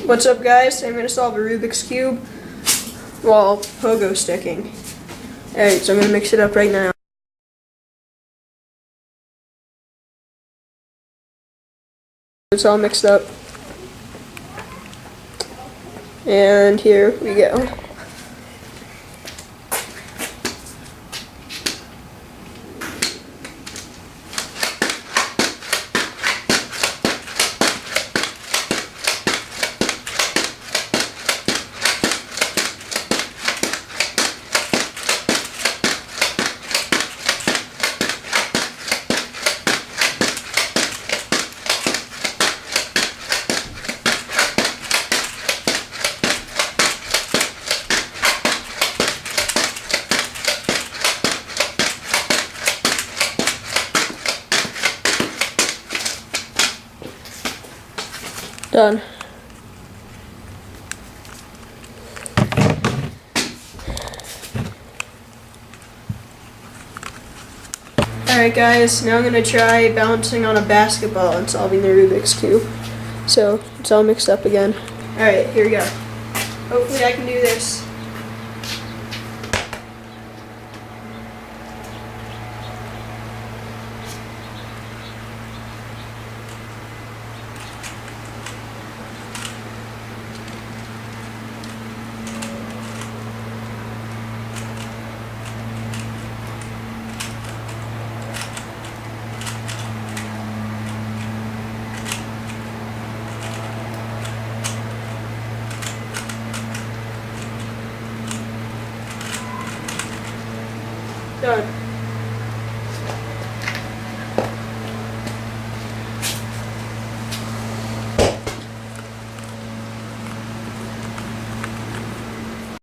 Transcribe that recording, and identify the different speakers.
Speaker 1: What's up, guys? I'm gonna solve a Rubik's Cube while pogo sticking. Alright, so I'm gonna mix it up right now. It's all mixed up. And here we go. Done. Alright guys, now I'm going to try balancing on a basketball and solving the Rubik's Cube. So, it's all mixed up again. Alright, here we go. Hopefully I can do this. Done.